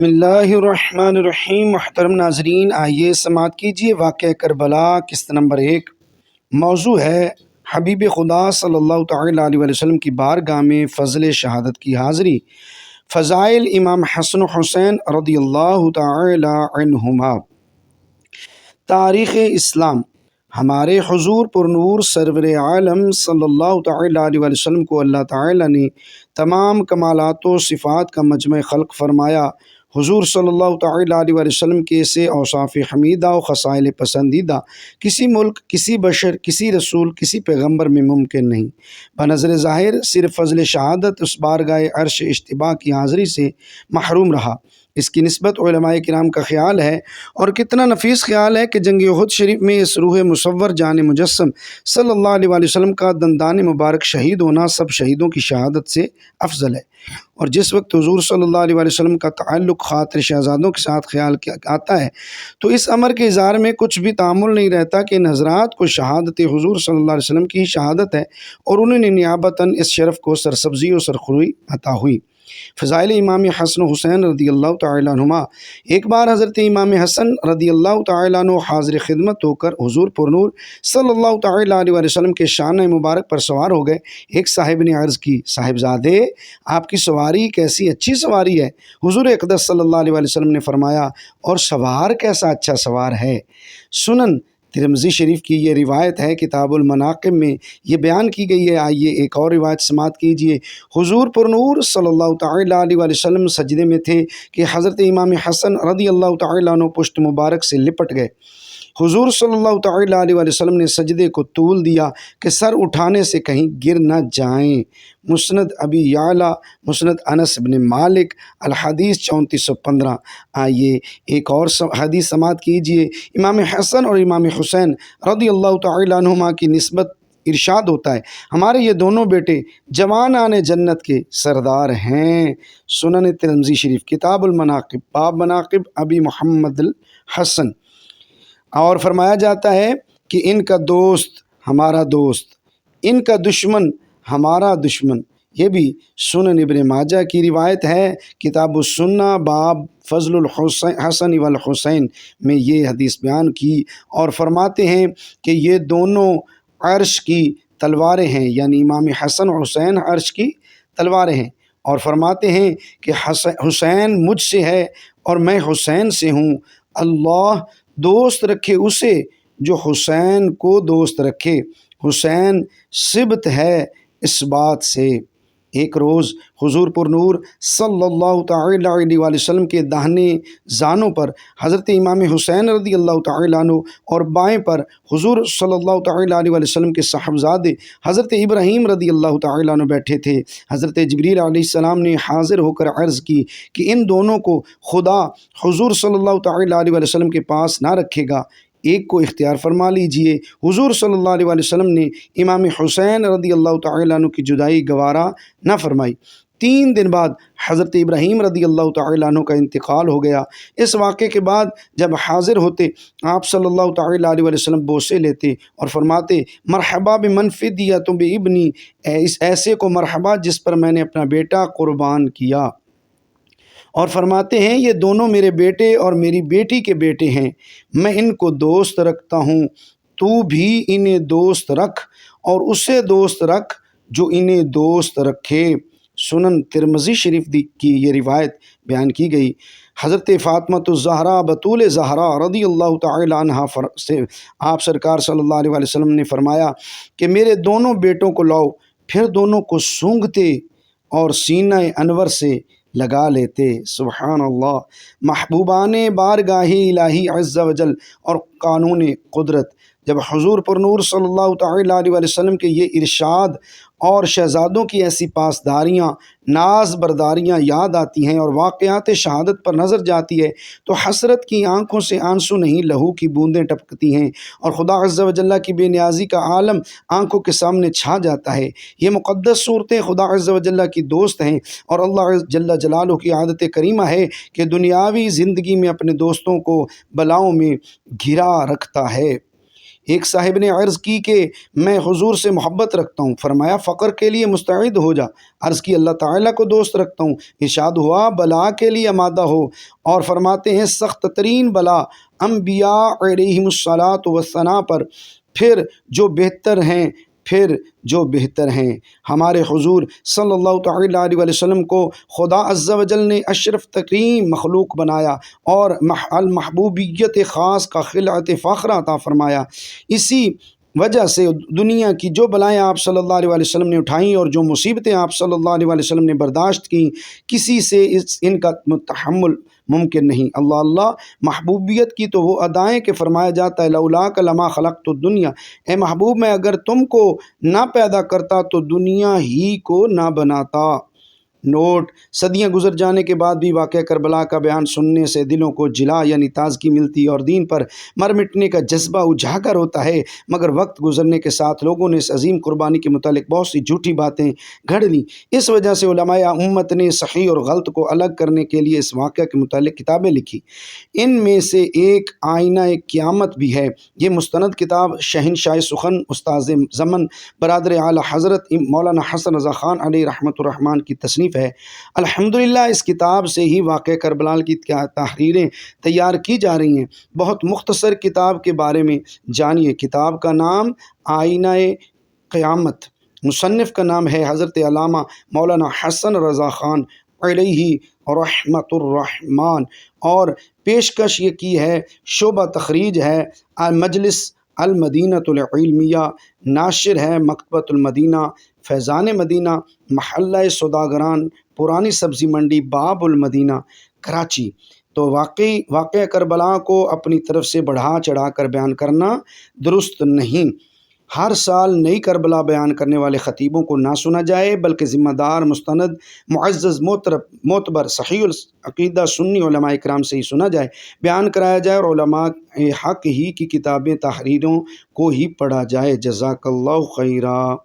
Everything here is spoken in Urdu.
بسم اللہ الرحمن الرحیم۔ محترم ناظرین، آئیے سماعت کیجیے واقعہ کربلا قسط نمبر 1۔ موضوع ہے حبیب خدا صلی اللہ تعالیٰ علیہ وسلم کی بارگاہ میں فضل شہادت کی حاضری۔ فضائل امام حسن و حسین رضی اللہ تعالیٰ عنہما۔ تاریخ اسلام۔ ہمارے حضور پر نور سرور عالم صلی اللہ تعالیٰ علیہ وسلم کو اللہ تعالیٰ نے تمام کمالات و صفات کا مجمع خلق فرمایا۔ حضور صلی اللہ تعالیٰ علیہ وسلم کے سے اوصاف حمیدہ و خصائل پسندیدہ کسی ملک، کسی بشر، کسی رسول، کسی پیغمبر میں ممکن نہیں۔ بنظر ظاہر صرف فضل شہادت اس بارگاہ عرش اجتباء کی حاضری سے محروم رہا۔ اس کی نسبت علماء کرام کا خیال ہے، اور کتنا نفیس خیال ہے کہ جنگ احد شریف میں اس روح مصور جان مجسم صلی اللہ علیہ وسلم کا دندان مبارک شہید ہونا سب شہیدوں کی شہادت سے افضل ہے۔ اور جس وقت حضور صلی اللہ علیہ وسلم کا تعلق خاطر شہزادوں کے ساتھ خیال آتا ہے تو اس امر کے اظہار میں کچھ بھی تعامل نہیں رہتا کہ ان حضرات کو شہادت حضور صلی اللہ علیہ وسلم کی شہادت ہے، اور انہوں نے نیابتاً اس شرف کو سرسبزی و سرخروئی عطا ہوئی۔ فضائل امام حسن و حسین رضی اللہ تعالیٰ عنہما۔ ایک بار حضرت امام حسن رضی اللہ تعالیٰ عنہ حاضر خدمت ہو کر حضور پر نور صلی اللہ تعالیٰ علیہ وسلم کے شانہ مبارک پر سوار ہو گئے۔ ایک صاحب نے عرض کی، صاحبزادے آپ کی سواری کیسی اچھی سواری ہے۔ حضور اقدس صلی اللہ علیہ وسلم نے فرمایا، اور سوار کیسا اچھا سوار ہے۔ سنن ترمذی شریف کی یہ روایت ہے، کتاب المناقب میں یہ بیان کی گئی ہے۔ آئیے ایک اور روایت سماعت کیجیے۔ حضور پر نور صلی اللہ تعالیٰ علیہ وسلم سجدے میں تھے کہ حضرت امام حسن رضی اللہ تعالیٰ عنہ پشت مبارک سے لپٹ گئے۔ حضور صلی اللہ تعالیٰ علیہ وسلم نے سجدے کو طول دیا کہ سر اٹھانے سے کہیں گر نہ جائیں۔ مسند ابی یعلا، مسند انس بن مالک، الحدیث 3415۔ آئیے ایک اور حدیث سماعت کیجیے۔ امام حسن اور امام حسین رضی اللہ تعالیٰ عنہما کی نسبت ارشاد ہوتا ہے، ہمارے یہ دونوں بیٹے جوانان جنت کے سردار ہیں۔ سنن ترمذی شریف، کتاب المناقب، باب مناقب ابی محمد الحسن۔ اور فرمایا جاتا ہے کہ ان کا دوست ہمارا دوست، ان کا دشمن ہمارا دشمن۔ یہ بھی سنن ابن ماجہ کی روایت ہے، کتاب السنہ، باب فضل الحسن والحسین میں یہ حدیث بیان کی، اور فرماتے ہیں کہ یہ دونوں عرش کی تلواریں ہیں، یعنی امام حسن اور حسین عرش کی تلواریں ہیں۔ اور فرماتے ہیں کہ حسین مجھ سے ہے اور میں حسین سے ہوں۔ اللہ دوست رکھے اسے جو حسین کو دوست رکھے۔ حسین سبت ہے اس بات سے۔ ایک روز حضور پر نور صلی اللہ تعالیٰ علیہ وسلم کے داہنے زانوں پر حضرت امام حسین رضی اللہ تعالیٰ عنہ اور بائیں پر حضور صلی اللہ تعالیٰ علیہ وسلم کے صاحبزادے حضرت ابراہیم رضی اللہ تعالیٰ عنہ بیٹھے تھے۔ حضرت جبریل علیہ السلام نے حاضر ہو کر عرض کی کہ ان دونوں کو خدا حضور صلی اللہ تعالیٰ علیہ وسلم کے پاس نہ رکھے گا، ایک کو اختیار فرما لیجئے۔ حضور صلی اللہ علیہ وسلم نے امام حسین رضی اللہ تعالیٰ عنہ کی جدائی گوارا نہ فرمائی۔ 3 دن بعد حضرت ابراہیم رضی اللہ تعالیٰ عنہ کا انتقال ہو گیا۔ اس واقعے کے بعد جب حاضر ہوتے، آپ صلی اللہ تعالیٰ علیہ وسلم بوسے لیتے اور فرماتے، مرحبا بمن فدیۃ بابنی، اس ایسے کو مرحبا جس پر میں نے اپنا بیٹا قربان کیا۔ اور فرماتے ہیں، یہ دونوں میرے بیٹے اور میری بیٹی کے بیٹے ہیں، میں ان کو دوست رکھتا ہوں، تو بھی انہیں دوست رکھ، اور اسے دوست رکھ جو انہیں دوست رکھے۔ سنن ترمذی شریف کی یہ روایت بیان کی گئی۔ حضرت فاطمۃ الزہرا بطول زہرا رضی اللہ تعالی عنہا سے آپ سرکار صلی اللہ علیہ وسلم نے فرمایا کہ میرے دونوں بیٹوں کو لاؤ، پھر دونوں کو سونگھتے اور سینہ انور سے لگا لیتے۔ سبحان اللہ۔ محبوبان بارگاہ الہی عز و جل اور قانون قدرت، جب حضور پر نور صلی اللہ تعالیٰ علیہ وسلم کے یہ ارشاد اور شہزادوں کی ایسی پاسداریاں، ناز برداریاں یاد آتی ہیں اور واقعات شہادت پر نظر جاتی ہے تو حسرت کی آنکھوں سے آنسو نہیں، لہو کی بوندیں ٹپکتی ہیں، اور خدا عز و جل کی بے نیازی کا عالم آنکھوں کے سامنے چھا جاتا ہے۔ یہ مقدس صورتیں خدا عز و جل کی دوست ہیں، اور اللہ جل جلالہ کی عادت کریمہ ہے کہ دنیاوی زندگی میں اپنے دوستوں کو بلاؤں میں گھرا رکھتا ہے۔ ایک صاحب نے عرض کی کہ میں حضور سے محبت رکھتا ہوں۔ فرمایا فقر کے لیے مستعد ہو جا۔ عرض کی اللہ تعالیٰ کو دوست رکھتا ہوں۔ ارشاد ہوا بلا کے لیے آمادہ ہو، اور فرماتے ہیں سخت ترین بلا انبیاء علیہم الصلاۃ والثناء پر، پھر جو بہتر ہیں ہمارے حضور صلی اللہ تعالی علیہ وسلم کو خدا عز و جل نے اشرف ترین مخلوق بنایا اور المحبوبیت خاص کا خلعت فخر عطا فرمایا۔ اسی وجہ سے دنیا کی جو بلائیں آپ صلی اللہ علیہ وسلم نے اٹھائیں اور جو مصیبتیں آپ صلی اللہ علیہ وسلم نے برداشت کیں، کسی سے ان کا تحمل ممکن نہیں۔ اللہ محبوبیت کی تو وہ ادائیں کہ فرمایا جاتا ہے لولاک لما خلقت الدنیا، اے محبوب میں اگر تم کو نہ پیدا کرتا تو دنیا ہی کو نہ بناتا۔ نوٹ: صدیاں گزر جانے کے بعد بھی واقعہ کربلا کا بیان سننے سے دلوں کو جلا یعنی تازگی ملتی اور دین پر مر مٹنے کا جذبہ اجاگر ہوتا ہے، مگر وقت گزرنے کے ساتھ لوگوں نے اس عظیم قربانی کے متعلق بہت سی جھوٹی باتیں گھڑ لیں۔ اس وجہ سے علماء امت نے صحیح اور غلط کو الگ کرنے کے لیے اس واقعہ کے متعلق کتابیں لکھی۔ ان میں سے ایک آئینہ قیامت بھی ہے۔ یہ مستند کتاب شہنشاہ سخن استاذ زمن برادر اعلیٰ حضرت مولانا حسن رضا خان علیہ رحمۃ الرحمن کی تصنیف ہے۔ الحمدللہ اس کتاب سے ہی واقعہ کربلا کی تحریریں تیار کی جا رہی ہیں۔ بہت مختصر کتاب کے بارے میں جانیے۔ کتاب کا نام آئینہ قیامت، مصنف کا نام ہے حضرت علامہ مولانا حسن رضا خان علیہ رحمۃ الرحمن، اور پیشکش یہ کی ہے، شعبہ تخریج ہے مجلس المدینۃ العلمیہ، ناشر ہے مکتبۃ المدینہ، فیضان مدینہ، محلہ سوداگران، پرانی سبزی منڈی، باب المدینہ، کراچی۔ تو واقعہ کربلا کو اپنی طرف سے بڑھا چڑھا کر بیان کرنا درست نہیں۔ ہر سال نئی کربلا بیان کرنے والے خطیبوں کو نہ سنا جائے، بلکہ ذمہ دار، مستند، معزز، معتبر، صحیح العقیدہ سنی علماء کرام سے ہی سنا جائے، بیان کرایا جائے، اور علماء حق ہی کی کتابیں تحریروں کو ہی پڑھا جائے۔ جزاک اللہ خیرہ۔